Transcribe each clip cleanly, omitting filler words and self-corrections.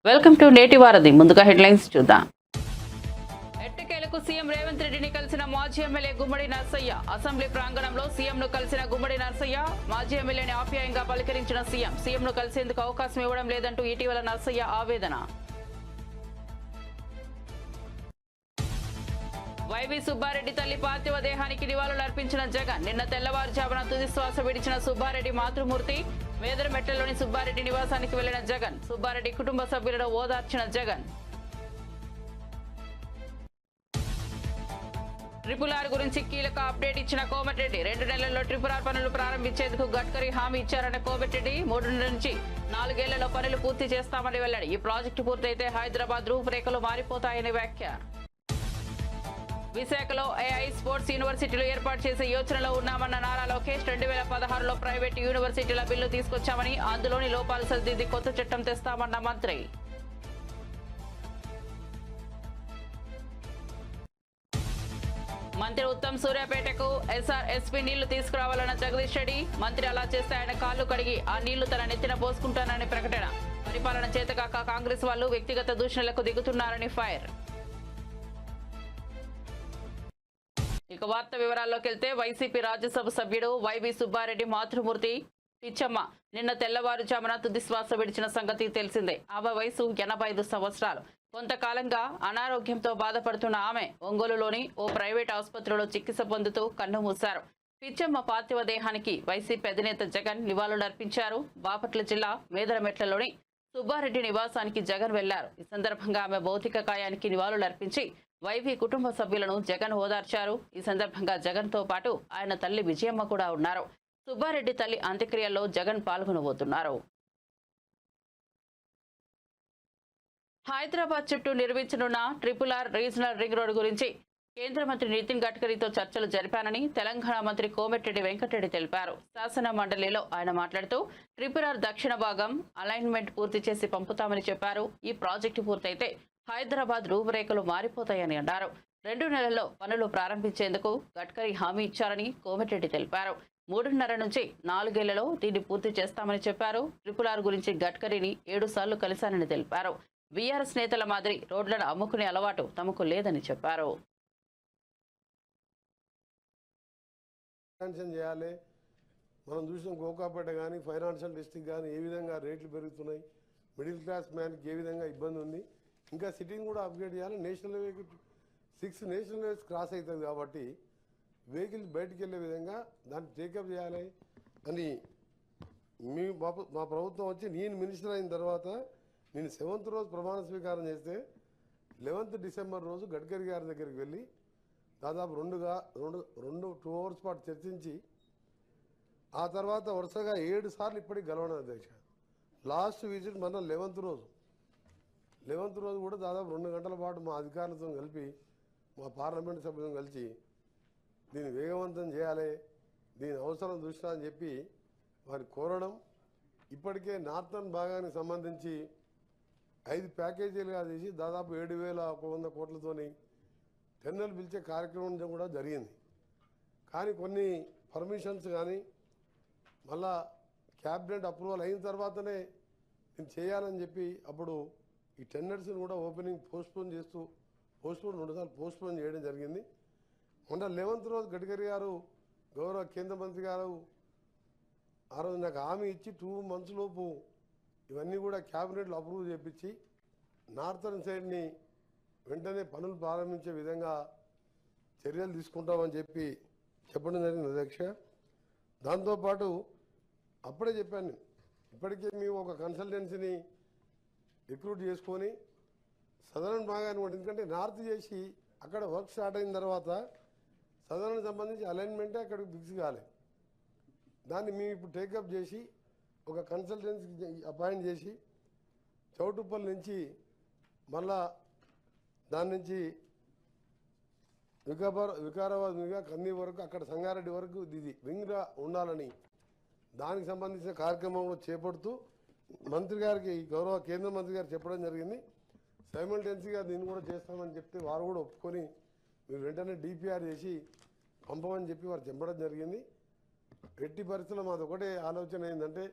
Welcome to నేటి వారధి. ముందుగా హెడ్లైన్స్ చూద్దాం. ఎట్టకేలకు సీఎం రేవంత్ రెడ్డిని కలిసిన మాజీ ఎమ్మెల్యే గుమ్మడి నర్సయ్య. అసెంబ్లీ ప్రాంగణంలో సీఎంను కలిసిన గుమ్మడి నర్సయ్య మాజీ ఎమ్మెల్యేని ఆప్యాయంగా పలకరించిన సీఎంను కలిసేందుకు అవకాశం ఇవ్వడం లేదంటూ ఇటీవల నర్సయ్య ఆవేదన. వైవి సుబ్బారెడ్డి తల్లి పార్థివ దేహానికి నివాళులర్పించిన జగన్. నిన్న తెల్లవారుజామున తుది శ్వాస విడిచిన సుబ్బారెడ్డి మాతృమూర్తి. మేదరమెట్లలోని సుబ్బారెడ్డి నివాసానికి వెళ్లిన జగన్. సుబ్బారెడ్డి కుటుంబ సభ్యులను ఓదార్చిన జగన్. ట్రిపుల్ గురించి కీలక అప్డేట్ ఇచ్చిన కోమటిరెడ్డి. 2 నెలల్లో ట్రిపుల్ పనులు ప్రారంభించేందుకు గడ్కరీ హామీ ఇచ్చారన్న కోమటిరెడ్డి. 3 నుంచి 4 ఏళ్లలో పనులు పూర్తి చేస్తామని వెల్లడి. ఈ ప్రాజెక్టు పూర్తయితే హైదరాబాద్ రూపురేఖలు మారిపోతాయని వ్యాఖ్య. విశాఖలో ఏఐ స్పోర్ట్స్ యూనివర్సిటీలు ఏర్పాటు చేసే యోచనలో ఉన్నామన్న నారా లోకేష్. 2016లో ప్రైవేటు యూనివర్సిటీల బిల్లు తీసుకొచ్చామని, అందులోని లోపాలు సరిదిద్ది కొత్త చట్టం తెస్తామన్న మంత్రి. మంత్రి ఉత్తమ్ సూర్యాపేటకు ఎస్ఆర్ఎస్పీ నీళ్లు తీసుకురావాలన్న జగదీష్ రెడ్డి. మంత్రి అలా చేస్తే ఆయన కాళ్లు కడిగి ఆ నీళ్లు తన నెత్తిన పోసుకుంటానని ప్రకటన. పరిపాలన చేతకాక కాంగ్రెస్ వాళ్లు వ్యక్తిగత దూషణలకు దిగుతున్నారని ఫైర్. ఇక వార్త వివరాల్లోకి వెళ్తే, వైసీపీ రాజ్యసభ సభ్యుడు వైవి సుబ్బారెడ్డి మాతృమూర్తి పిచ్చమ్మ నిన్న తెల్లవారుజామున తుది శ్వాస విడిచిన సంగతి తెలిసిందే. ఆమె వయసు 85 సంవత్సరాలు. కొంతకాలంగా అనారోగ్యంతో బాధపడుతున్న ఆమె ఒంగోలులోని ఓ ప్రైవేట్ ఆసుపత్రిలో చికిత్స పొందుతూ కన్నుమూశారు. పిచ్చమ్మ పార్థివ దేహానికి వైసీపీ అధినేత జగన్ నివాళులర్పించారు. బాపట్ల జిల్లా మేదరమెట్లలోని సుబ్బారెడ్డి నివాసానికి జగన్ వెళ్లారు. ఈ సందర్భంగా ఆమె భౌతిక కాయానికి నివాళులర్పించి వైవి కుటుంబ సభ్యులను జగన్ ఓదార్చారు. ఈ సందర్భంగా జగన్ తో పాటు ఆయన తల్లి విజయమ్మ కూడా ఉన్నారు. సుబ్బారెడ్డి తల్లి అంత్యక్రియల్లో జగన్ పాల్గొనబోతున్నారు. హైదరాబాద్ చుట్టూ నిర్మించనున్న ట్రిపుల్ రీజనల్ రింగ్ రోడ్డు గురించి కేంద్ర మంత్రి నితిన్ గడ్కరీతో చర్చలు జరిపానని తెలంగాణ మంత్రి కోమటిరెడ్డి వెంకటరెడ్డి తెలిపారు. శాసన మండలిలో ఆయన మాట్లాడుతూ ట్రిపుల్ దక్షిణ భాగం అలైన్మెంట్ పూర్తి చేసి పంపుతామని చెప్పారు. ఈ ప్రాజెక్టు పూర్తయితే హైదరాబాద్ రూపురేఖలు మారిపోతాయని అన్నారు. 2 నెలల్లో పనులు ప్రారంభించేందుకు గడ్కరీ హామీ ఇచ్చారని కోమటిరెడ్డి తెలిపారు. 3.5 నుంచి 4 ఏళ్లలో దీన్ని పూర్తి చేస్తామని చెప్పారు. ట్రిపుల్ గురించి గడ్కరీని 7 సార్లు కలిశానని తెలిపారు. బీఆర్ఎస్ నేతల మాదిరి రోడ్లను అమ్ముకునే అలవాటు తమకు లేదని చెప్పారు. చేయాలి. మనం చూసిన గోకాపేట కానీ ఫైనాన్షియల్ డిస్ట్రిక్ట్ కానీ ఏ విధంగా రేట్లు పెరుగుతున్నాయి, మిడిల్ క్లాస్ మ్యాన్కి ఏ విధంగా ఇబ్బంది ఉంది. ఇంకా సిటీని కూడా అప్గ్రేడ్ చేయాలి. నేషనల్ హైవేకి 6 నేషనల్ హైవేస్ క్రాస్ అవుతుంది కాబట్టి వెహికల్స్ బయటికి వెళ్ళే విధంగా దాన్ని టేకప్ చేయాలి అని మా ప్రభుత్వం వచ్చి నేను మినిస్టర్ అయిన తర్వాత నేను 7th రోజు ప్రమాణ స్వీకారం చేస్తే 11th డిసెంబర్ రోజు గడ్కరీ గారి దగ్గరికి వెళ్ళి దాదాపు 2 అవర్స్ పాటు చర్చించి ఆ తర్వాత వరుసగా 7 సార్లు ఇప్పటికి గెలవడం అధ్యక్ష. లాస్ట్ విజిట్ మన 11th రోజు కూడా దాదాపు 2 గంటల పాటు మా అధికారులతో కలిపి మా పార్లమెంట్ సభ్యులతో కలిసి దీన్ని వేగవంతం చేయాలి, దీని అవసరం దృష్ట్యా అని చెప్పి వారి కోరడం. ఇప్పటికే నార్థన్ భాగానికి సంబంధించి 5 ప్యాకేజీలుగా చేసి దాదాపు 7,100 కోట్లతోని టెండర్లు పిలిచే కార్యక్రమం కూడా జరిగింది. కానీ కొన్ని పర్మిషన్స్ కానీ మళ్ళా క్యాబినెట్ అప్రూవల్ అయిన తర్వాతనే నేను చేయాలని చెప్పి అప్పుడు ఈ టెండర్స్ని కూడా ఓపెనింగ్ పోస్ట్పోన్ 2 సార్లు పోస్ట్పోన్ చేయడం జరిగింది. మొన్న 11th రోజు గడ్కరీ గారు గౌరవ కేంద్ర మంత్రి గారు ఆ రోజు నాకు హామీ ఇచ్చి 2 months లోపు ఇవన్నీ కూడా క్యాబినెట్లో అప్రూవ్ చేయించి నార్థన్ సైడ్ని వెంటనే పనులు ప్రారంభించే విధంగా చర్యలు తీసుకుంటామని చెప్పి చెప్పడం జరిగింది అధ్యక్ష. దాంతోపాటు అప్పుడే చెప్పాను, ఇప్పటికే మేము ఒక కన్సల్టెన్సీని రిక్రూట్ చేసుకొని సదరన్ భాగాన్ని కూడా, ఎందుకంటే నార్త్ చేసి అక్కడ వర్క్ స్టార్ట్ అయిన తర్వాత సదరన్ సంబంధించి అలైన్మెంటే అక్కడికి ఫిక్స్ కాలేదు. దాన్ని మేము ఇప్పుడు టేకప్ చేసి ఒక కన్సల్టెన్సీ అపాయింట్ చేసి చౌటుప్పల్ నుంచి మళ్ళా దాని నుంచి వికారాబాద్ మీదుగా కన్నీ వరకు అక్కడ సంగారెడ్డి వరకు ఇది రింగ్గా ఉండాలని దానికి సంబంధించిన కార్యక్రమంలో చేపడుతూ మంత్రి గారికి గౌరవ కేంద్ర మంత్రి గారు చెప్పడం జరిగింది. సైమల్టేనియస్గా దీన్ని కూడా చేస్తామని చెప్తే వారు కూడా ఒప్పుకొని మీరు వెంటనే డిపిఆర్ చేసి పంపమని చెప్పి వారు చెప్పడం జరిగింది. ఎట్టి పరిస్థితుల్లో మాది ఒకటే ఆలోచన ఏంటంటే,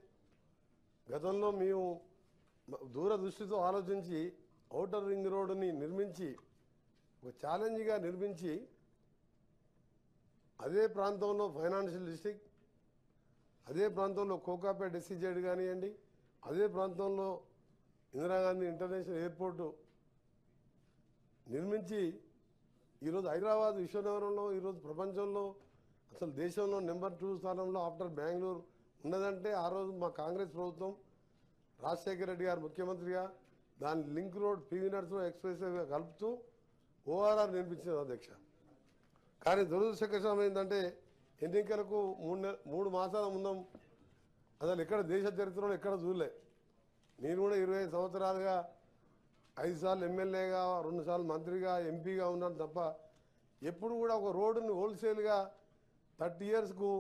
గతంలో మేము దూరదృష్టితో ఆలోచించి ఔటర్ రింగ్ రోడ్డుని నిర్మించి ఒక ఛాలెంజ్గా నిర్మించి అదే ప్రాంతంలో ఫైనాన్షియల్ డిస్ట్రిక్ట్, అదే ప్రాంతంలో కోకాపేట SEZ కానివ్వండి, అదే ప్రాంతంలో ఇందిరాగాంధీ ఇంటర్నేషనల్ ఎయిర్పోర్టు నిర్మించి ఈరోజు హైదరాబాద్ విశ్వనగరంలో ఈరోజు ప్రపంచంలో అసలు దేశంలో నెంబర్ 2 స్థానంలో ఆఫ్టర్ బెంగళూరు ఉన్నదంటే ఆ రోజు మా కాంగ్రెస్ ప్రభుత్వం రాజశేఖర రెడ్డి గారు ముఖ్యమంత్రిగా దాని లింక్ రోడ్ PV నరసింహ ఎక్స్ప్రెస్వేగా కలుపుతూ ORR నిర్మించింది అధ్యక్ష. కానీ దురదృష్టకరం ఏంటంటే ఎన్నికలకు 3 మాసాల ముందం అసలు ఎక్కడ దేశ చరిత్రలో ఎక్కడ చూడలే. నేను కూడా 25 సంవత్సరాలుగా 5 సార్లు ఎమ్మెల్యేగా, 2 సార్లు మంత్రిగా, ఎంపీగా ఉన్నాను తప్ప ఎప్పుడు కూడా ఒక రోడ్డుని హోల్సేల్గా 30 ఇయర్స్కు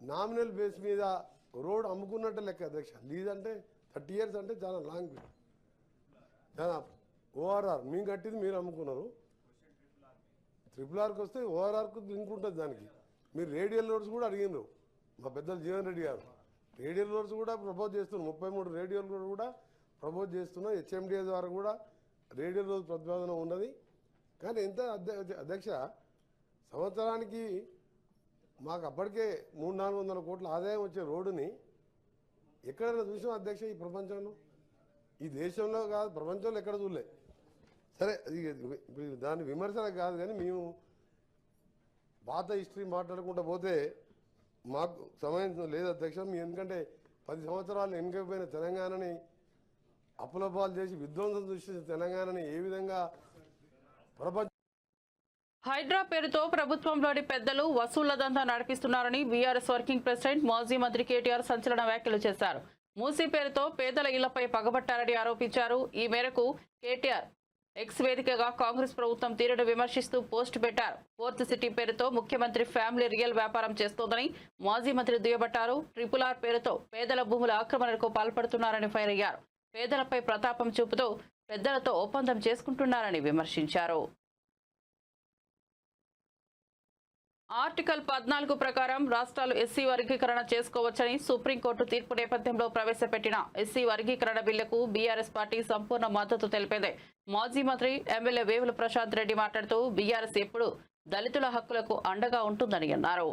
నామినల్ బేస్ మీద రోడ్ అమ్ముకున్నట్టే లెక్క అధ్యక్ష. లీజ్ అంటే 30 ఇయర్స్ అంటే చాలా లాంగ్ పీరియడ్. చాలా ORR మేము కట్టింది మీరు అమ్ముకున్నారు. RRRకి వస్తే ORRకు లింక్ ఉంటుంది దానికి. మీరు రేడియల్ రోడ్స్ కూడా అడిగినారు మా పెద్దలు జీవన్ రెడ్డి గారు. రేడియల్ రోడ్స్ కూడా ప్రపోజ్ చేస్తున్నారు. 33 రేడియల్ రోడ్ కూడా ప్రపోజ్ చేస్తున్నాం. HMDA ద్వారా కూడా రేడియల్ రోడ్ ప్రతిపాదన ఉన్నది. కానీ ఎంత అధ్యక్ష సంవత్సరానికి మాకు అప్పటికే 300-400 కోట్ల ఆదాయం వచ్చే రోడ్డుని ఎక్కడైనా చూసాం అధ్యక్ష ఈ ప్రపంచంలో? ఈ దేశంలో కాదు ప్రపంచంలో ఎక్కడ చూడలే. సరే ఇప్పుడు దాని విమర్శన కాదు, కానీ మేము పాత హిస్టరీ మాట్లాడుకుంటూ పోతే మాకు సమయం లేదు అధ్యక్ష. మీ ఎందుకంటే 10 సంవత్సరాలు వెనుకపోయిన తెలంగాణని అప్పులపాలు చేసి విధ్వంసం సృష్టించిన తెలంగాణని ఏ విధంగా ప్రపంచ హైడ్రా పేరుతో ప్రభుత్వంలోని పెద్దలు వసూళ్ల దందా నడిపిస్తున్నారని బీఆర్ఎస్ వర్కింగ్ ప్రెసిడెంట్ మాజీ మంత్రి కేటీఆర్ సంచలన వ్యాఖ్యలు చేశారు. మూసీ పేరుతో పేదల ఇళ్లపై పగబట్టారని ఆరోపించారు. ఈ మేరకు కేటీఆర్ ఎక్స్ వేదికగా కాంగ్రెస్ ప్రభుత్వం తీరును విమర్శిస్తూ పోస్టు పెట్టారు. ఫోర్త్ సిటీ పేరుతో ముఖ్యమంత్రి ఫ్యామిలీ రియల్ వ్యాపారం చేస్తోందని మాజీ మంత్రి దుయ్యబట్టారు. RRR పేరుతో పేదల భూముల ఆక్రమణకు పాల్పడుతున్నారని ఫైర్ అయ్యారు. పేదలపై ప్రతాపం చూపుతూ పెద్దలతో ఒప్పందం చేసుకుంటున్నారని విమర్శించారు. ఆర్టికల్ 14 ప్రకారం రాష్ట్రాలు ఎస్సీ వర్గీకరణ చేసుకోవచ్చని సుప్రీంకోర్టు తీర్పు నేపథ్యంలో ప్రవేశపెట్టిన ఎస్సీ వర్గీకరణ బిల్లుకు బీఆర్ఎస్ పార్టీ సంపూర్ణ మద్దతు తెలిపింది. మాజీ మంత్రి ఎమ్మెల్యే వేముల ప్రశాంత్ రెడ్డి మాట్లాడుతూ బీఆర్ఎస్ ఎప్పుడు దళితుల హక్కులకు అండగా ఉంటుందని అన్నారు.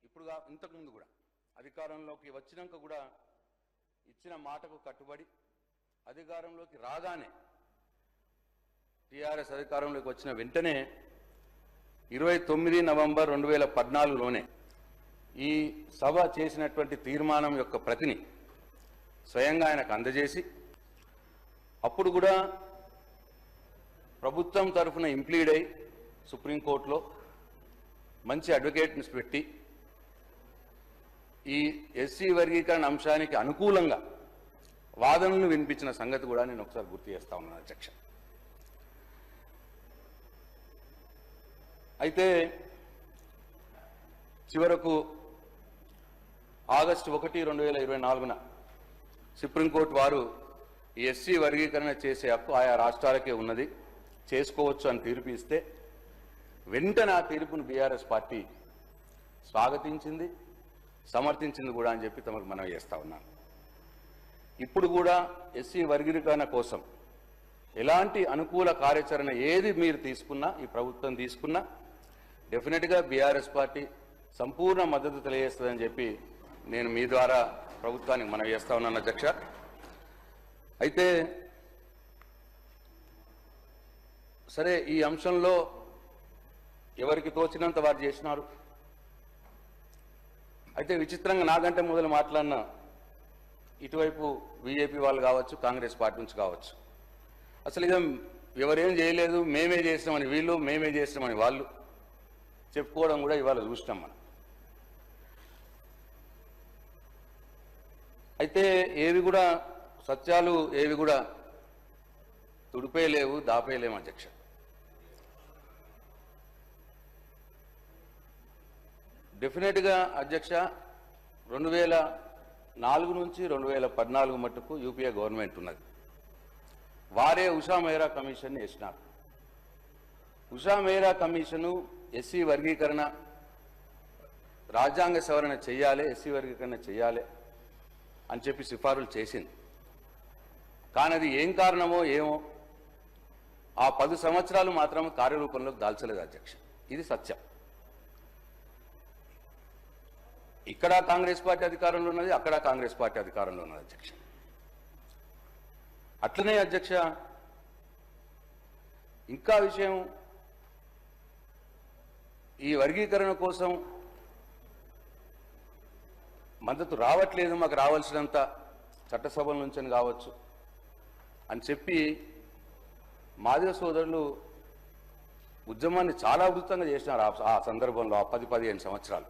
ఇప్పుడు ఇంతకుముందు కూడా అధికారంలోకి వచ్చినాక కూడా ఇచ్చిన మాటకు కట్టుబడి అధికారంలోకి రాగానే టీఆర్ఎస్ అధికారంలోకి వచ్చిన వెంటనే 29 నవంబర్ 2014లోనే ఈ సభ చేసినటువంటి తీర్మానం యొక్క ప్రతిని స్వయంగా ఆయనకు అందజేసి అప్పుడు కూడా ప్రభుత్వం తరఫున ఇంప్లీడ్ అయి సుప్రీంకోర్టులో మంచి అడ్వకేట్ని పెట్టి ఈ ఎస్సీ వర్గీకరణ అంశానికి అనుకూలంగా వాదనలు వినిపించిన సంగతి కూడా నేను ఒకసారి గుర్తు చేస్తా ఉన్నాను అధ్యక్ష. అయితే చివరకు ఆగస్టు 1, 2024 సుప్రీంకోర్టు వారు ఈ ఎస్సీ వర్గీకరణ చేసే హక్కు ఆయా రాష్ట్రాలకే ఉన్నది, చేసుకోవచ్చు అని తీర్పు ఇస్తే వెంటనే ఆ తీర్పును బీఆర్ఎస్ పార్టీ స్వాగతించింది, సమర్థించింది కూడా అని చెప్పి తమకు మనం చేస్తా ఉన్నాను. ఇప్పుడు కూడా ఎస్సీ వర్గీకరణ కోసం ఎలాంటి అనుకూల కార్యాచరణ ఏది మీరు తీసుకున్నా, ఈ ప్రభుత్వం తీసుకున్నా డెఫినెట్గా బీఆర్ఎస్ పార్టీ సంపూర్ణ మద్దతు తెలియజేస్తుందని చెప్పి నేను మీ ద్వారా ప్రభుత్వానికి మనవి చేస్తా ఉన్నాను అధ్యక్ష. అయితే సరే, ఈ అంశంలో ఎవరికి తోచినంత వారు చేసినారు. అయితే విచిత్రంగా నాకంటే మొదలు మాట్లాడిన ఇటువైపు బీజేపీ వాళ్ళు కావచ్చు, కాంగ్రెస్ పార్టీ నుంచి కావచ్చు, అసలు ఇక ఎవరేం చేయలేదు మేమే చేసినామని వీళ్ళు, మేమే చేసినామని వాళ్ళు చెప్పుకోవడం కూడా ఇవాళ చూసినాం మనం. అయితే ఏవి కూడా సత్యాలు ఏవి కూడా తుడిపేయలేవు, దాపేయలేము అధ్యక్ష. డెఫినెట్గా అధ్యక్ష 2004 నుంచి 2014 మట్టుకు యూపీఏ గవర్నమెంట్ ఉన్నది. వారే ఉషా మెహ్రా కమిషన్ వేసినారు. ఉషా మెహ్రా కమిషను ఎస్సీ వర్గీకరణ రాజ్యాంగ సవరణ చేయాలి, ఎస్సీ వర్గీకరణ చేయాలి అని చెప్పి సిఫారులు చేసింది. కానీ అది ఏం కారణమో ఏమో ఆ 10 సంవత్సరాలు మాత్రం కార్యరూపంలోకి దాల్చలేదు అధ్యక్ష. ఇది సత్యం. ఇక్కడ కాంగ్రెస్ పార్టీ అధికారంలో ఉన్నది, అక్కడ కాంగ్రెస్ పార్టీ అధికారంలో ఉన్నది అధ్యక్ష. అట్లనే అధ్యక్ష ఇంకా విషయం, ఈ వర్గీకరణ కోసం మద్దతు రావట్లేదు, మాకు రావాల్సినంత చట్టసభల నుంచి కావచ్చు అని చెప్పి మాదిగ సోదరులు ఉద్యమాన్ని చాలా ఉధృతంగా చేసినారు ఆ సందర్భంలో, ఆ 10-15 సంవత్సరాలు.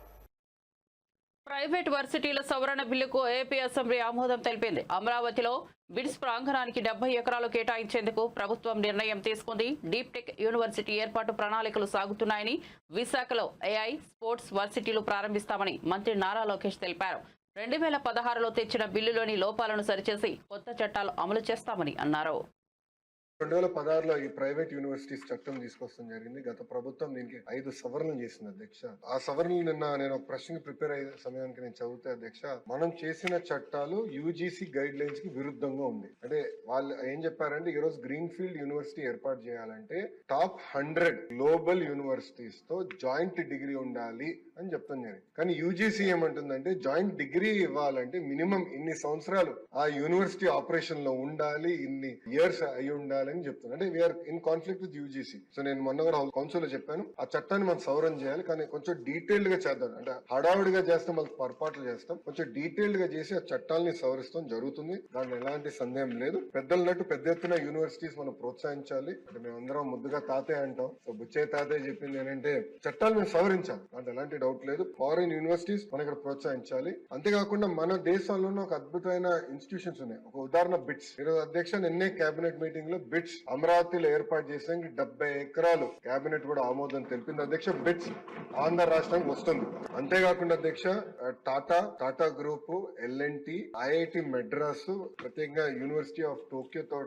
ప్రైవేట్ వర్సిటీల సవరణ బిల్లుకు ఏపీ అసెంబ్లీ ఆమోదం తెలిపింది. అమరావతిలో బిడ్స్ ప్రాంగణానికి 70 ఎకరాలు కేటాయించేందుకు ప్రభుత్వం నిర్ణయం తీసుకుంది. డీప్ టెక్ యూనివర్సిటీ ఏర్పాటు ప్రణాళికలు సాగుతున్నాయని, విశాఖలో ఏఐ స్పోర్ట్స్ వర్సిటీలు ప్రారంభిస్తామని మంత్రి నారా లోకేష్ తెలిపారు. 2016లో తెచ్చిన బిల్లులోని లోపాలను సరిచేసి కొత్త చట్టాలు అమలు చేస్తామని అన్నారు. 2016లో ఈ ప్రైవేట్ యూనివర్సిటీస్ చట్టం తీసుకొస్తాం జరిగింది. గత ప్రభుత్వం దీనికి 5 సవరణలు చేసింది అధ్యక్ష. ఆ సవరణలు నిన్న నేను ఒక ప్రశ్నకి ప్రిపేర్ అయ్యే సమయానికి నేను చదివితే అధ్యక్ష, మనం చేసిన చట్టాలు యూజీసీ గైడ్ లైన్స్ కి విరుద్ధంగా ఉంది. అంటే వాళ్ళు ఏం చెప్పారంటే, ఈ రోజు గ్రీన్ ఫీల్డ్ యూనివర్సిటీ ఏర్పాటు చేయాలంటే టాప్ 100 గ్లోబల్ యూనివర్సిటీస్ తో జాయింట్ డిగ్రీ ఉండాలి అని చెప్తాం జరిగింది. కానీ యూజీసీ ఏమంటుందంటే, జాయింట్ డిగ్రీ ఇవ్వాలంటే మినిమం ఇన్ని సంవత్సరాలు ఆ యూనివర్సిటీ ఆపరేషన్ లో ఉండాలి, ఇన్ని ఇయర్స్ అయి ఉండాలి అని చెప్తున్నారు. అంటే we're in conflict with UGC. So నేను మొన్న కూడా కౌన్సిల్ లో చెప్పాను, ఆ చట్టాన్ని మనం సవరణ చేయాలి, కానీ కొంచెం డీటెయిల్డ్ గా చేద్దాం. అంటే హడావుడిగా చేస్తాం, మళ్ళీ పొరపాట్లు చేస్తాం. కొంచెం డీటెయిల్డ్ గా చేసి ఆ చట్టాలని సవరిస్తాం జరుగుతుంది, దాంట్లో ఎలాంటి సందేహం లేదు. పెద్దలన్నట్టు పెద్ద ఎత్తున యూనివర్సిటీస్ మనం ప్రోత్సహించాలి. అంటే మేమందరం ముద్దుగా తాతయ్య అంటాం. సో బుచ్చే తాతయ్య చెప్పింది ఏంటంటే, చట్టాలు మేము సవరించాలి, దాంట్లో ఎలాంటి డౌట్ లేదు. ఫారిన్ యూనివర్సిటీస్ మనం ఇక్కడ ప్రోత్సహించాలి. అంతేకాకుండా మన దేశంలోనే ఒక అద్భుతమైన ఇన్స్టిట్యూషన్స్ ఉన్నాయి. ఒక ఉదాహరణ బిట్స్. ఈరోజు అధ్యక్ష నిన్నే కేబినెట్ మీటింగ్ లో బిట్స్ అమరావతిలో ఏర్పాటు చేసానికి 70 ఎకరాలు కేబినెట్ కూడా ఆమోదం తెలిపింది అధ్యక్ష. బిట్స్ ఆంధ్ర రాష్ట్రానికి వస్తుంది. అంతేకాకుండా అధ్యక్ష టాటా గ్రూప్, ఎల్ఎన్టీ, ఐఐటి మెడ్రాస్, ప్రత్యేకంగా యూనివర్సిటీ ఆఫ్ టోక్యో తో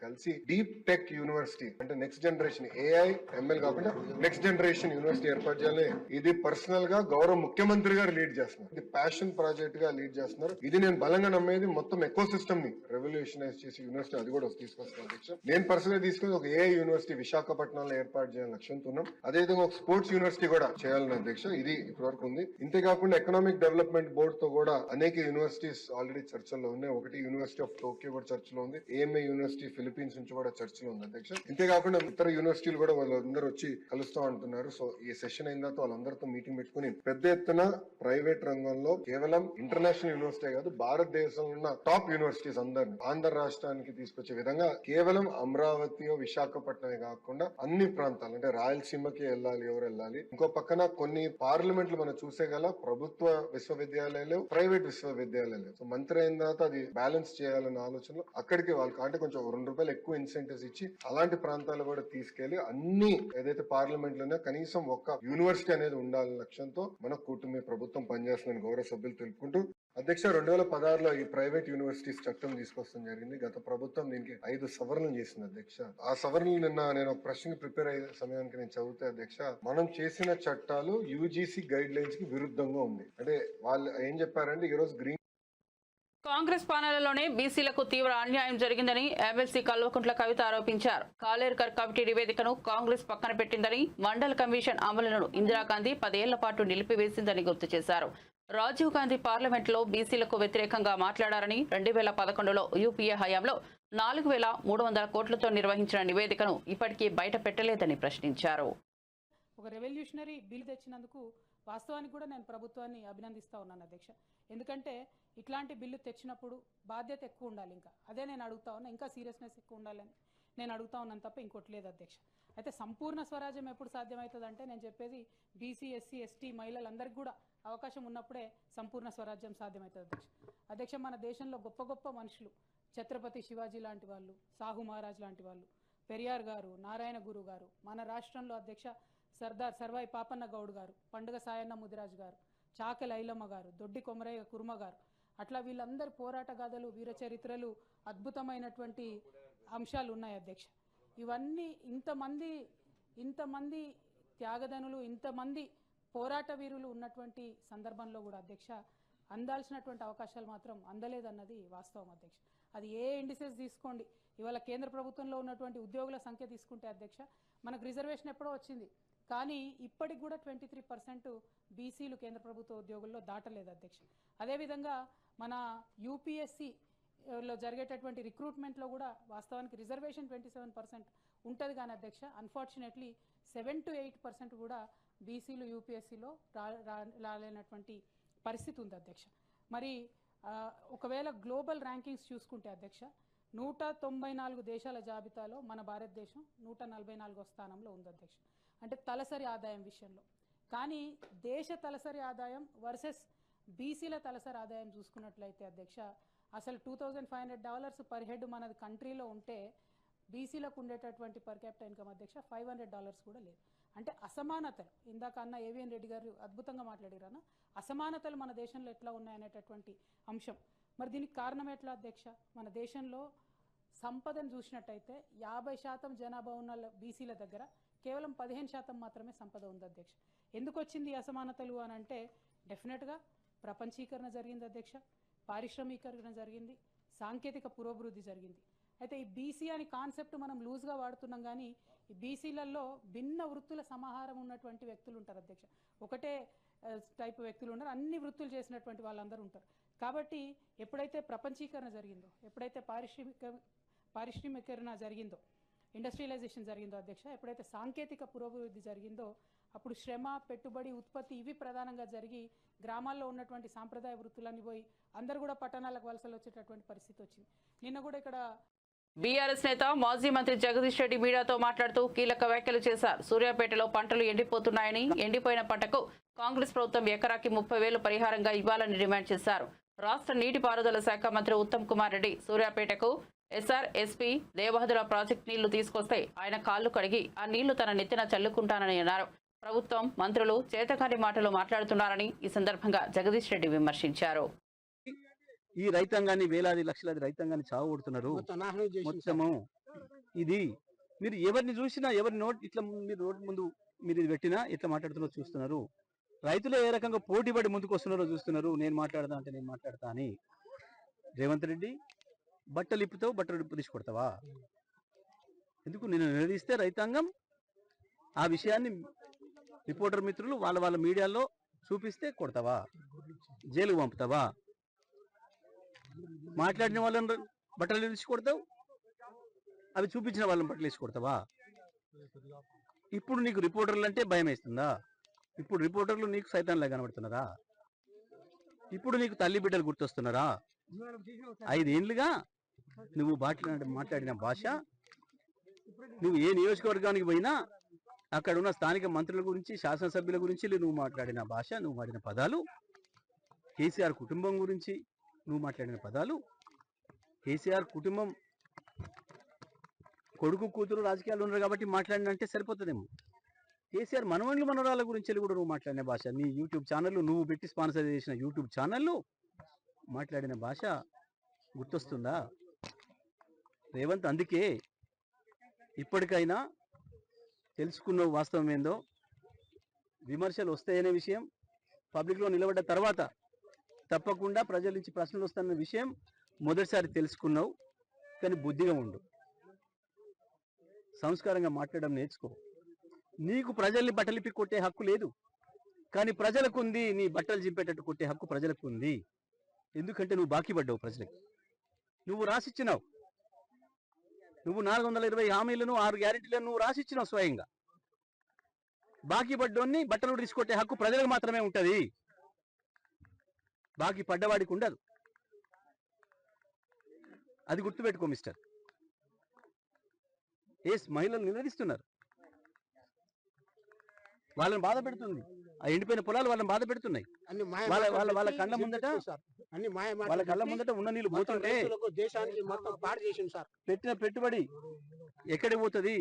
కలిసి డీప్ టెక్ యూనివర్సిటీ, అంటే నెక్స్ట్ జనరేషన్ ఏఐ ఎంఎల్ కాకుండా నెక్స్ట్ జనరేషన్ యూనివర్సిటీ ఏర్పాటు చేయాలి. ఇది పర్సనల్ గా గౌరవ ముఖ్యమంత్రి గారు లీడ్ చేస్తున్నారు. ఇది ప్యాషన్ ప్రాజెక్ట్ గా లీడ్ చేస్తున్నారు. ఇది నేను బలంగా నమ్మేది. మొత్తం ఎకో సిస్టమ్ ని రెవల్యూషనైజ్ చేసి యూనివర్సిటీ అది కూడా తీసుకొస్తాను అధ్యక్ష. నేను పర్సనల్ గా తీసుకుని ఒక ఏఐ యూనివర్సిటీ విశాఖపట్నంలో ఏర్పాటు చేయాలని లక్ష్యంతో ఉన్నాం. అదేవిధంగా ఒక స్పోర్ట్స్ యూనివర్సిటీ కూడా చేయాలని అధ్యక్ష. ఇది ఇప్పటివరకు ఉంది. ఇంతేకాకుండా ఎకనామిక్ డెవలప్మెంట్ బోర్డు తో కూడా అనేక యూనివర్సిటీస్ ఆల్రెడీ చర్చల్లో ఉన్నాయి. ఒకటి యూనివర్సిటీ ఆఫ్ టోక్యో కూడా చర్చలో ఉంది. ఏఎంఏ యూనివర్సిటీ ఫిలిపీన్స్ నుంచి కూడా చర్చలో ఉంది అధ్యక్ష. ఇంతేకాకుండా ఇతర యూనివర్సిటీలు కూడా వాళ్ళందరూ వచ్చి కలుస్తూ అంటున్నారు. సో ఈ సెషన్ అయిన తర్వాత వాళ్ళందరితో మీటింగ్ పెట్టుకుని పెద్ద ఎత్తున ప్రైవేట్ రంగంలో కేవలం ఇంటర్నేషనల్ యూనివర్సిటీ కాదు, భారతదేశంలో ఉన్న టాప్ యూనివర్సిటీస్ అందరినీ ఆంధ్ర రాష్ట్రానికి తీసుకొచ్చే విధంగా కేవలం అమరావతి విశాఖపట్నమే కాకుండా అన్ని ప్రాంతాలు, అంటే రాయలసీమకి వెళ్ళాలి, ఎవరు వెళ్ళాలి. ఇంకో పక్కన కొన్ని పార్లమెంట్లు మనం చూసే గల ప్రభుత్వ విశ్వవిద్యాలయాలు, ప్రైవేట్ విశ్వవిద్యాలయాలు. సో మంత్రి అయిన తర్వాత అది బ్యాలెన్స్ చేయాలన్న ఆలోచనలో అక్కడికి వాళ్ళకి అంటే కొంచెం ₹2 ఎక్కువ ఇన్సెంటివ్స్ ఇచ్చి అలాంటి ప్రాంతాలు కూడా తీసుకెళ్లి అన్ని ఏదైతే పార్లమెంట్ లోనే కనీసం ఒక యూనివర్సిటీ అనేది ఉండాలనే లక్ష్యంతో మన కూటమి ప్రభుత్వం పనిచేస్తుందని గౌరవ సభ్యులు తెలుపుకుంటూ అధ్యక్ష, 2016లో ఈ ప్రైవేట్ యూనివర్సిటీస్ చట్టం తీసుకొస్తాం జరిగింది. గత ప్రభుత్వం దీనికి 5 సవరణలు చేసింది అధ్యక్ష. ఆ సవరణలు నిన్న నేను ఒక ప్రశ్నకి ప్రిపేర్ అయ్యే సమయానికి నేను చదివితే అధ్యక్ష, మనం చేసిన చట్టాలు యూజీసీ గైడ్ లైన్స్ కి విరుద్ధంగా ఉంది. అంటే వాళ్ళు ఏం చెప్పారంటే, ఈ రోజు గ్రీన్ కాంగ్రెస్ పాలనలోనే బీసీలకు తీవ్ర అన్యాయం జరిగిందని ఎమ్మెల్సీ కల్వకుంట్ల కవిత ఆరోపించారు. కాలేర్కర్ కమిటీ నివేదికను కాంగ్రెస్ పక్కన పెట్టిందని, మండల్ కమిషన్ అమలును ఇందిరాగాంధీ 10 ఏళ్ల పాటు నిలిపివేసిందని గుర్తు చేశారు. రాజీవ్ గాంధీ పార్లమెంట్లో బీసీలకు వ్యతిరేకంగా మాట్లాడారని, 2011లో యూపీఏ హయాంలో 4,300 కోట్లతో నిర్వహించిన నివేదికను ఇప్పటికీ బయట పెట్టలేదని ప్రశ్నించారు. ఒక రెవల్యూషనరీ బిల్ తెచ్చినందుకు వాస్తవానికి కూడా నేను ప్రభుత్వాన్ని అభినందిస్తా ఉన్నాను అధ్యక్ష. ఎందుకంటే ఇట్లాంటి బిల్లు తెచ్చినప్పుడు బాధ్యత ఎక్కువ ఉండాలి. ఇంకా అదే నేను అడుగుతా ఉన్నా, ఇంకా సీరియస్నెస్ ఎక్కువ ఉండాలని నేను అడుగుతా ఉన్నాను తప్ప ఇంకోటి లేదు అధ్యక్ష. అయితే సంపూర్ణ స్వరాజ్యం ఎప్పుడు సాధ్యమవుతుంది అంటే, నేను చెప్పేది బీసీ, ఎస్సీ, ఎస్టీ మహిళలందరికీ కూడా అవకాశం ఉన్నప్పుడే సంపూర్ణ స్వరాజ్యం సాధ్యమవుతుంది అధ్యక్ష. అధ్యక్ష, మన దేశంలో గొప్ప గొప్ప మనుషులు, ఛత్రపతి శివాజీ లాంటి వాళ్ళు, సాహు మహారాజ్ లాంటి వాళ్ళు, పెరియార్ గారు, నారాయణ గురు గారు, మన రాష్ట్రంలో అధ్యక్ష సర్దార్ సర్వాయి పాపన్న గౌడ్ గారు, పండుగ సాయన్న ముదిరాజ్ గారు, చాకెల ఐలమ్మ గారు, దొడ్డి కొమరయ్య కుర్మ గారు, అట్లా వీళ్ళందరి పోరాట గాథలు, వీర చరిత్రలు, అద్భుతమైనటువంటి అంశాలు ఉన్నాయి అధ్యక్ష. ఇవన్నీ ఇంతమంది త్యాగదనులు, ఇంతమంది పోరాట వీరులు ఉన్నటువంటి సందర్భంలో కూడా అధ్యక్ష, అందాల్సినటువంటి అవకాశాలు మాత్రం అందలేదన్నది వాస్తవం అధ్యక్ష. అది ఏ ఇండిసెస్ తీసుకోండి, ఇవాళ కేంద్ర ప్రభుత్వంలో ఉన్నటువంటి ఉద్యోగుల సంఖ్య తీసుకుంటే అధ్యక్ష మనకు రిజర్వేషన్ ఎప్పుడో వచ్చింది, కానీ ఇప్పటికి కూడా 23% బీసీలు కేంద్ర ప్రభుత్వ ఉద్యోగుల్లో దాటలేదు అధ్యక్ష. అదేవిధంగా మన యూపీఎస్సీలో జరిగేటటువంటి రిక్రూట్మెంట్లో కూడా వాస్తవానికి రిజర్వేషన్ 27% ఉంటుంది కానీ అధ్యక్ష అన్ఫార్చునేట్లీ 7 to 8% కూడా బీసీలు యూపీఎస్సీలో రాలేనటువంటి పరిస్థితి ఉంది అధ్యక్ష. మరి ఒకవేళ గ్లోబల్ ర్యాంకింగ్స్ చూసుకుంటే అధ్యక్ష 194 దేశాల జాబితాలో మన భారతదేశం 144వ స్థానంలో ఉంది అధ్యక్ష, అంటే తలసరి ఆదాయం విషయంలో. కానీ దేశ తలసరి ఆదాయం వర్సెస్ బీసీల తలసరి ఆదాయం చూసుకున్నట్లయితే అధ్యక్ష అసలు $2,500 పర్ హెడ్ మనది కంట్రీలో ఉంటే బీసీలకు ఉండేటటువంటి పర్ క్యాపిటల్ ఇన్కమ్ అధ్యక్ష $500 కూడా లేదు. అంటే అసమానతలు, ఇందాక అన్న ఏవిఎన్ రెడ్డి గారు అద్భుతంగా మాట్లాడారన్న, అసమానతలు మన దేశంలో ఎట్లా ఉన్నాయనేటటువంటి అంశం. మరి దీనికి కారణం ఎట్లా అధ్యక్ష? మన దేశంలో సంపదను చూసినట్టయితే 50% జనాభా ఉన్న బీసీల దగ్గర కేవలం 15% మాత్రమే సంపద ఉంది అధ్యక్ష. ఎందుకు వచ్చింది ఈ అసమానతలు అని అంటే డెఫినెట్గా ప్రపంచీకరణ జరిగింది అధ్యక్ష, పారిశ్రామికీకరణ జరిగింది, సాంకేతిక పురోభివృద్ధి జరిగింది. అయితే ఈ బీసీ అని కాన్సెప్ట్ మనం లూజ్గా వాడుతున్నాం, కానీ ఈ బీసీలలో భిన్న వృత్తుల సమాహారం ఉన్నటువంటి వ్యక్తులు ఉంటారు అధ్యక్ష. ఒకటే టైప్ వ్యక్తులు ఉన్నారు, అన్ని వృత్తులు చేసినటువంటి వాళ్ళందరూ ఉంటారు. కాబట్టి ఎప్పుడైతే ప్రపంచీకరణ జరిగిందో, ఎప్పుడైతే పారిశ్రామికీకరణ జరిగిందో, ఇండస్ట్రియలైజేషన్ జరిగిందో అధ్యక్ష, ఎప్పుడైతే సాంకేతిక పురోభివృద్ధి జరిగిందో అప్పుడు శ్రమ, పెట్టుబడి, ఉత్పత్తి ఇవి ప్రధానంగా జరిగి గ్రామాల్లో ఉన్నటువంటి సాంప్రదాయ వృత్తులన్నీ పోయి అందరూ కూడా పట్టణాలకు వలసలు వచ్చేటటువంటి పరిస్థితి వచ్చింది. నిన్న కూడా ఇక్కడ బీఆర్ఎస్ నేత మాజీ మంత్రి జగదీష్ రెడ్డి మీడియాతో మాట్లాడుతూ కీలక వ్యాఖ్యలు చేశారు. సూర్యాపేటలో పంటలు ఎండిపోతున్నాయని, ఎండిపోయిన పంటకు కాంగ్రెస్ ప్రభుత్వం ఎకరాకి 30,000 పరిహారంగా ఇవ్వాలని డిమాండ్ చేశారు. రాష్ట్ర నీటిపారుదల శాఖ మంత్రి ఉత్తమ్ కుమార్ రెడ్డి సూర్యాపేటకు ఎస్ఆర్ఎస్పీ దేవహదుల ప్రాజెక్టు నీళ్లు తీసుకొస్తే ఆయన కాళ్లు కడిగి ఆ నీళ్లు తన నెత్తిన చల్లుకుంటానని అన్నారు. ప్రభుత్వం, మంత్రులు చేతకాని మాటలు మాట్లాడుతున్నారని ఈ సందర్భంగా జగదీష్ రెడ్డి విమర్శించారు. ఈ రైతాంగాన్ని, వేలాది లక్షలాది రైతాంగాన్ని చావగొడుతున్నారు మొత్తము. ఇది మీరు ఎవరిని చూసినా, ఎవరి నోట్ ఇట్లా మీరు రోడ్డు ముందు మీరు ఇది పెట్టినా ఎట్లా మాట్లాడుతున్నారో చూస్తున్నారు. రైతులు ఏ రకంగా పోటీపడి ముందుకు వస్తున్నారో చూస్తున్నారు. నేను మాట్లాడదా అంటే నేను మాట్లాడతా అని. రేవంత్ రెడ్డి బట్టలు ఇప్పుతావు, బట్టలు ఇప్పు తీసుకొడతావా? ఎందుకు నేను నిలదీస్తే రైతాంగం ఆ విషయాన్ని రిపోర్టర్ మిత్రులు వాళ్ళ మీడియాలో చూపిస్తే కొడతావా? జైలుకు పంపుతావా? మాట్లాడిన వాళ్ళని బట్టలు వేసి కొడతావు, అవి చూపించిన వాళ్ళని బట్టలు వేసి కొడతావా? ఇప్పుడు నీకు రిపోర్టర్లు అంటే భయం వేస్తుందా? ఇప్పుడు రిపోర్టర్లు నీకు సైతాన్లా కనబడుతున్నారా? ఇప్పుడు నీకు తల్లి బిడ్డలు గుర్తొస్తున్నారా? 5 ఏళ్ళుగా నువ్వు మాట్లాడిన భాష, నువ్వు ఏ నియోజకవర్గానికి పోయినా అక్కడ ఉన్న స్థానిక మంత్రుల గురించి, శాసనసభ్యుల గురించి నువ్వు మాట్లాడిన భాష, నువ్వు వాడిన పదాలు, కేసీఆర్ కుటుంబం గురించి నువ్వు మాట్లాడిన పదాలు, కేసీఆర్ కుటుంబం కొడుకు కూతురు రాజకీయాలు ఉన్నారు కాబట్టి మాట్లాడినంటే సరిపోతుందేమో. కేసీఆర్ మనవళ్ళు మనవరాల గురించి కూడా నువ్వు మాట్లాడిన భాష, నీ యూట్యూబ్ ఛానళ్ళు, నువ్వు పెట్టి స్పాన్సర్ చేసిన యూట్యూబ్ ఛానళ్ళు మాట్లాడిన భాష గుర్తొస్తుందా రేవంత్? అందుకే ఇప్పటికైనా తెలుసుకున్న వాస్తవం ఏందో, విమర్శలు వస్తాయనే విషయం పబ్లిక్లో నిలబడ్డ తర్వాత తప్పకుండా ప్రజల నుంచి ప్రశ్నలు వస్తాయన్న విషయం మొదటిసారి తెలుసుకున్నావు. కానీ బుద్ధిగా ఉండు, సంస్కారంగా మాట్లాడడం నేర్చుకో. నీకు ప్రజల్ని బట్టలిప్పి కొట్టే హక్కు లేదు, కానీ ప్రజలకు ఉంది. నీ బట్టలు చింపేటట్టు కొట్టే హక్కు ప్రజలకు ఉంది. ఎందుకంటే నువ్వు బాకీ పడ్డావు ప్రజలకు. నువ్వు రాసిచ్చినావు. నువ్వు 420 హామీలను, 6 గ్యారెంటీలను నువ్వు రాసిచ్చినావు స్వయంగా. బాకీ పడ్డోన్ని బట్టలు తీసుకొట్టే హక్కు ప్రజలకు మాత్రమే ఉంటుంది, బాకీ పడ్డవాడికి ఉండదు. అది గుర్తుపెట్టుకో మిస్టర్. మహిళలు నిలదీస్తున్నారు, వాళ్ళని బాధ పెడుతుంది. ఆ ఎండిపోయిన పొలాలు వాళ్ళని బాధ పెడుతున్నాయి. వాళ్ళ కళ్ళ ముందట ఉన్న నీళ్ళు పోతుంటే దేశానికి మొత్తం పాడు చేసింది సార్. పెట్టిన పెట్టుబడి ఎక్కడికి పోతుంది?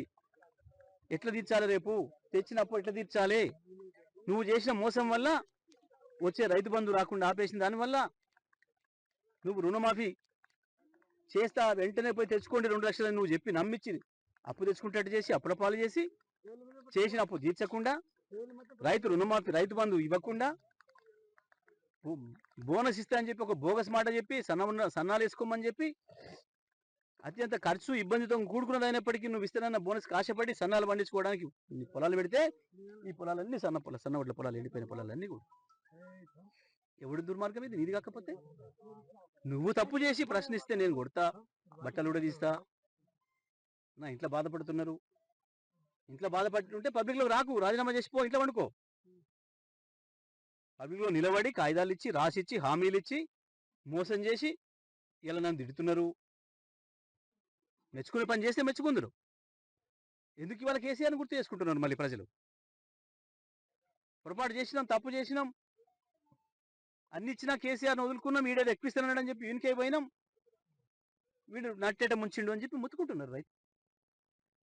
ఎట్లా తీర్చాలి? రేపు తెచ్చినప్పుడు ఎట్లా తీర్చాలి? నువ్వు చేసిన మోసం వల్ల వచ్చే రైతు బంధు రాకుండా ఆపేసిన దానివల్ల నువ్వు రుణమాఫీ చేస్తా వెంటనే పోయి తెచ్చుకోండి 2 లక్షలు నువ్వు చెప్పి నమ్మించి అప్పు తెచ్చుకుంటట్టు చేసి అప్పుల పాలు చేసి చేసిన అప్పు తీర్చకుండా, రైతు రుణమాఫీ, రైతు బంధు ఇవ్వకుండా, బోనస్ ఇస్తా అని చెప్పి ఒక బోగస్ మాట చెప్పి సన్నాలు వేసుకోమని చెప్పి అత్యంత ఖర్చు ఇబ్బందితో కూడుకున్నది అయినప్పటికీ నువ్వు ఇస్తానన్న బోనస్ ఆశపడి సన్నాలు పండించుకోవడానికి నీ పొలాలు పెడితే ఈ పొలాలన్నీ సన్నవడ్ల పొలాలు ఎండిపోయిన పొలాలన్నీ కూడా ఎవడి దుర్మార్గం ఇది నీది కాకపోతే నువ్వు తప్పు చేసి ప్రశ్నిస్తే నేను కొడతా బట్టలు ఉడదీస్తా నా ఇంట్లో బాధపడుతున్నారు ఇంట్లో బాధపడుతుంటే పబ్లిక్లో రాకు రాజీనామా చేసిపో ఇంట్లో వండుకో పబ్లిక్లో నిలబడి కాగితాలు ఇచ్చి రాసిచ్చి హామీలు ఇచ్చి మోసం చేసి ఇలా నన్ను తిడుతున్నారు మెచ్చుకునే పని చేస్తే మెచ్చుకుందరు ఎందుకు ఇవాళ కేసీఆర్ని గుర్తు చేసుకుంటున్నారు మళ్ళీ ప్రజలు పొరపాటు చేసినాం తప్పు చేసినాం అన్ని ఇచ్చినా కేసీఆర్ని వదులుకున్నాం వీడేది ఎక్కిస్తున్నాడని చెప్పి వీనికే పోయినాం వీడు నట్టేట ముంచిండు అని చెప్పి ముత్తుకుంటున్నారు రైతు.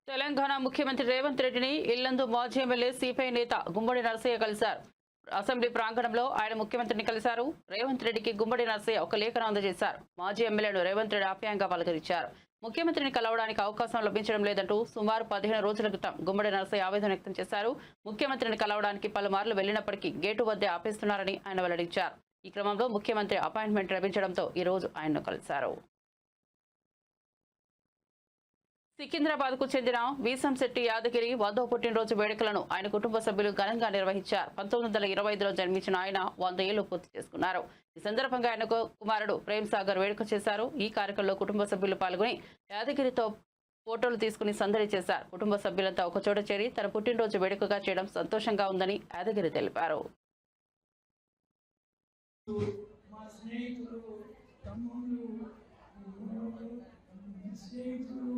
తెలంగాణ ముఖ్యమంత్రి రేవంత్ రెడ్డిని ఇల్లందు మాజీ ఎమ్మెల్యే సిపిఐ నేత గుమ్మడి నరసయ్య కలిశారు. అసెంబ్లీ ప్రాంగణంలో ఆయన ముఖ్యమంత్రిని కలిశారు. రేవంత్ రెడ్డికి గుమ్మడి నరసయ్య ఒక లేఖను అందజేశారు. మాజీ ఎమ్మెల్యేను రేవంత్ రెడ్డి ఆప్యాయంగా పలకరించారు. ముఖ్యమంత్రిని కలవడానికి అవకాశం లభించడం లేదంటూ సుమారు 15 రోజుల క్రితం గుమ్మడి నరసయ్య ఆవేదన వ్యక్తం చేశారు. ముఖ్యమంత్రిని కలవడానికి పలుమార్లు వెళ్లినప్పటికీ గేటు వద్దే ఆపేస్తున్నారని ఆయన వెల్లడించారు. ఈ క్రమంలో ముఖ్యమంత్రి అపాయింట్మెంట్ లభించడంతో ఈ రోజు ఆయన్ను కలిశారు. సికింద్రాబాద్ కు చెందిన వీసంశెట్టి యాదగిరి 100వ పుట్టినరోజు వేడుకలను ఆయన కుటుంబ సభ్యులు ఘనంగా నిర్వహించారు. 1925లో జన్మించిన ఆయన 100 ఏళ్లు పూర్తి చేసుకున్నారు. ఈ సందర్భంగా ఆయన కుమారుడు ప్రేమ్ సాగర్ వేడుక చేశారు. ఈ కార్యక్రమంలో కుటుంబ సభ్యులు పాల్గొని యాదగిరితో ఫోటోలు తీసుకుని సందడి చేశారు. కుటుంబ సభ్యులంతా ఒకచోట చేరి తన పుట్టినరోజు వేడుకగా చేయడం సంతోషంగా ఉందని యాదగిరి తెలిపారు. మా స్నేహితులు తమ్ముళ్ళు స్నేహితులు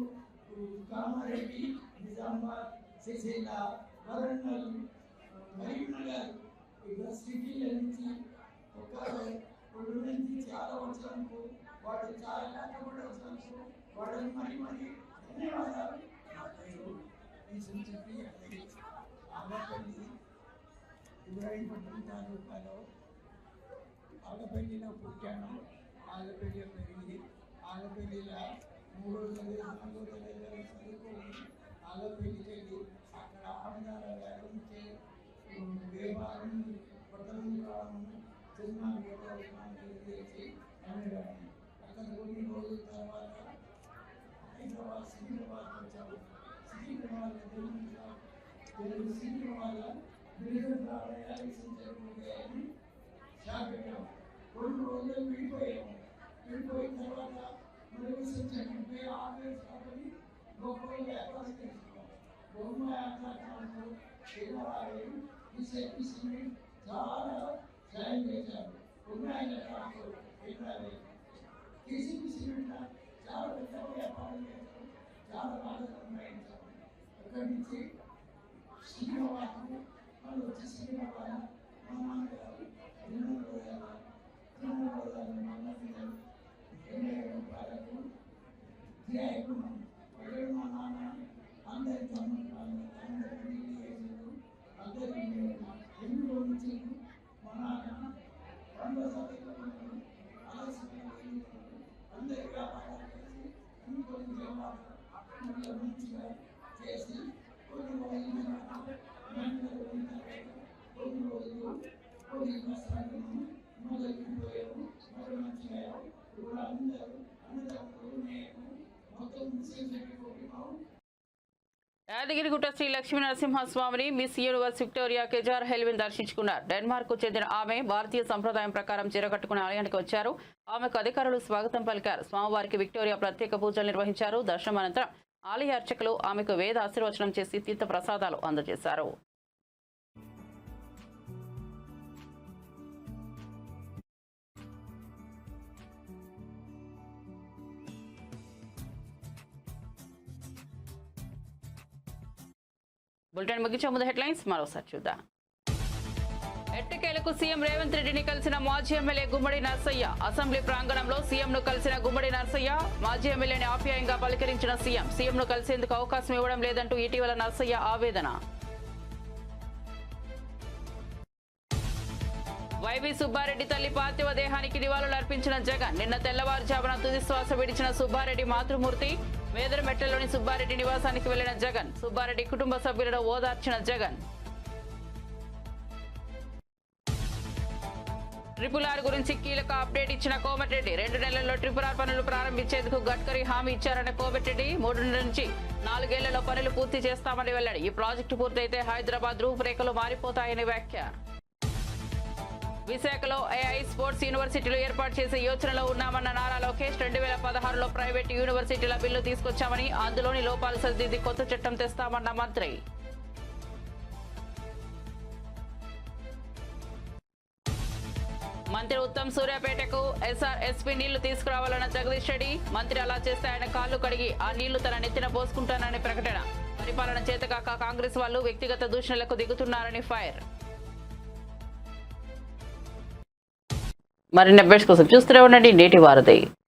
కామారెడ్డి నిజామాబాద్ సిరిసిల్ల వరంగల్ కరీంనగర్ ఇలా సిటీల నుంచి ఒక రెండు నుంచి చాలా వచ్చాను వాడు చాలా కష్టపడి వచ్చాను వాడిని మరి ధన్యవాదాలు. నా పేరు చెప్పి ఆగపల్లి ఇబ్రాహీంపట్నం తాలూకాలో ఆగపల్లిలో పుట్టాను. ఆగపల్లి పెరిగి ఆగపల్లిలో 3వ తరగతి 4వ తరగతి చదువుకొని ఆగపల్లికి వెళ్ళి అక్కడ ఆంధ్ర వ్యాపారంచే వ్యాపారం బట్టలు రావడం సినిమా వ్యాపారం చేసి అనేవాడిని. అక్కడ కొన్ని రోజుల తర్వాత సికింద్రాబాద్ వచ్చాము. సికింద్రాబాద్ సికింద్రాబాద్ షాపెట్టాము. 2 రోజులు విడిపోయాము. విడిపోయిన తర్వాత మరి సెంచరీ ఆఫీస్ కాబట్టి లోపల వ్యాపారం చేసుకున్నాము. బొమ్మ వ్యాపారంలో పేదవాళ్ళు ఈ సిమెంట్ చాలా సాయం చేశారు. ఉన్నాయన కేసీపీ సిమెంట్ చాలా పెద్ద వ్యాపారం చేశారు. చాలా బాగా సంపాదించారు. అక్కడి నుంచి శ్రీనివాసం వాళ్ళు వచ్చి శ్రీనివాసం మా నాన్నగారు మా నాన్న అందరి తమ్ముడు అందరి అందరి 8 రోజులు మా నాన్న 2వ తరగతి అందరి వ్యాపారాలు చేసి కొన్ని జవాబు మంచిగా చేసి కొన్ని రోజులు కొన్ని వస్త్రాలను మొదలుపోయాము. మరి మంచిగా ఇప్పుడు అందరూ అన్నదమ్ములు నేను మొత్తం ముస్లిం యాదగిరిగుట్ట శ్రీ లక్ష్మీ నరసింహస్వామిని Miss Universe Victoria Kjaer Helvig దర్శించుకున్నారు. డెన్మార్క్ కు చెందిన ఆమె భారతీయ సంప్రదాయం ప్రకారం చీరకట్టుకుని ఆలయానికి వచ్చారు. ఆమెకు అధికారులు స్వాగతం పలికారు. స్వామివారికి విక్టోరియా ప్రత్యేక పూజలు నిర్వహించారు. దర్శనం అనంతరం ఆలయ అర్చకులు ఆమెకు వేద ఆశీర్వచనం చేసి తీర్థ ప్రసాదాలు అందజేశారు. బులెటిన్ ముగించే ముందు హెడ్లైన్స్ మరోసారి చూద్దాం. ఎట్టకేలకు సీఎం రేవంత్ రెడ్డిని కలిసిన మాజీ ఎమ్మెల్యే గుమ్మడి నరసయ్య. అసెంబ్లీ ప్రాంగణంలో సీఎంను కలిసిన గుమ్మడి నరసయ్య. మాజీ ఎమ్మెల్యేని ఆప్యాయంగా పలకరించిన సీఎంను కలిసేందుకు అవకాశం ఇవ్వడం లేదంటూ ఇటీవల నరసయ్య ఆవేదన. వైవి సుబ్బారెడ్డి తల్లి పార్థివ దేహానికి నివాళులర్పించిన జగన్. నిన్న తెల్లవారుజామున తుది శ్వాస విడిచిన సుబ్బారెడ్డి మాతృమూర్తి. మేదరమెట్టలోని సుబ్బారెడ్డి నివాసానికి వెళ్లిన జగన్. సుబ్బారెడ్డి కుటుంబ సభ్యులను ఓదార్చిన జగన్. ట్రిపుల్ R గురించి కీలక అప్డేట్ ఇచ్చిన కోమటిరెడ్డి 2 నెలల్లో ట్రిపుల్ R పనులు ప్రారంభించేందుకు గడ్కరీ హామీ ఇచ్చారన్న కోమటిరెడ్డి 3 నుంచి 4 ఏళ్లలో పనులు పూర్తి చేస్తామని వెల్లడి. ఈ ప్రాజెక్టు పూర్తయితే హైదరాబాద్ రూపురేఖలు మారిపోతాయని వ్యాఖ్య. విశాఖలో AI స్పోర్ట్స్ యూనివర్సిటీలు ఏర్పాటు చేసే యోచనలో ఉన్నామన్న నారా లోకేష్ 2016లో ప్రైవేటు యూనివర్సిటీల బిల్లు తీసుకొచ్చామని అందులోని లోపాలు సరిదిద్ది కొత్త చట్టం తెస్తామన్న మంత్రి. మంత్రి ఉత్తమ్ సూర్యాపేటకు SRSP నీళ్లు తీసుకురావాలన్న జగదీష్ రెడ్డి. మంత్రి అలా చేస్తే ఆయన కాళ్లు కడిగి ఆ నీళ్లు తన నెత్తిన పోసుకుంటానని ప్రకటన. పరిపాలన చేతకాక కాంగ్రెస్ వాళ్ళు వ్యక్తిగత దూషణలకు దిగుతున్నారని ఫైర్. మరిన్ని అప్డేట్స్ కోసం చూస్తూనే ఉండండి నేటి వారధి.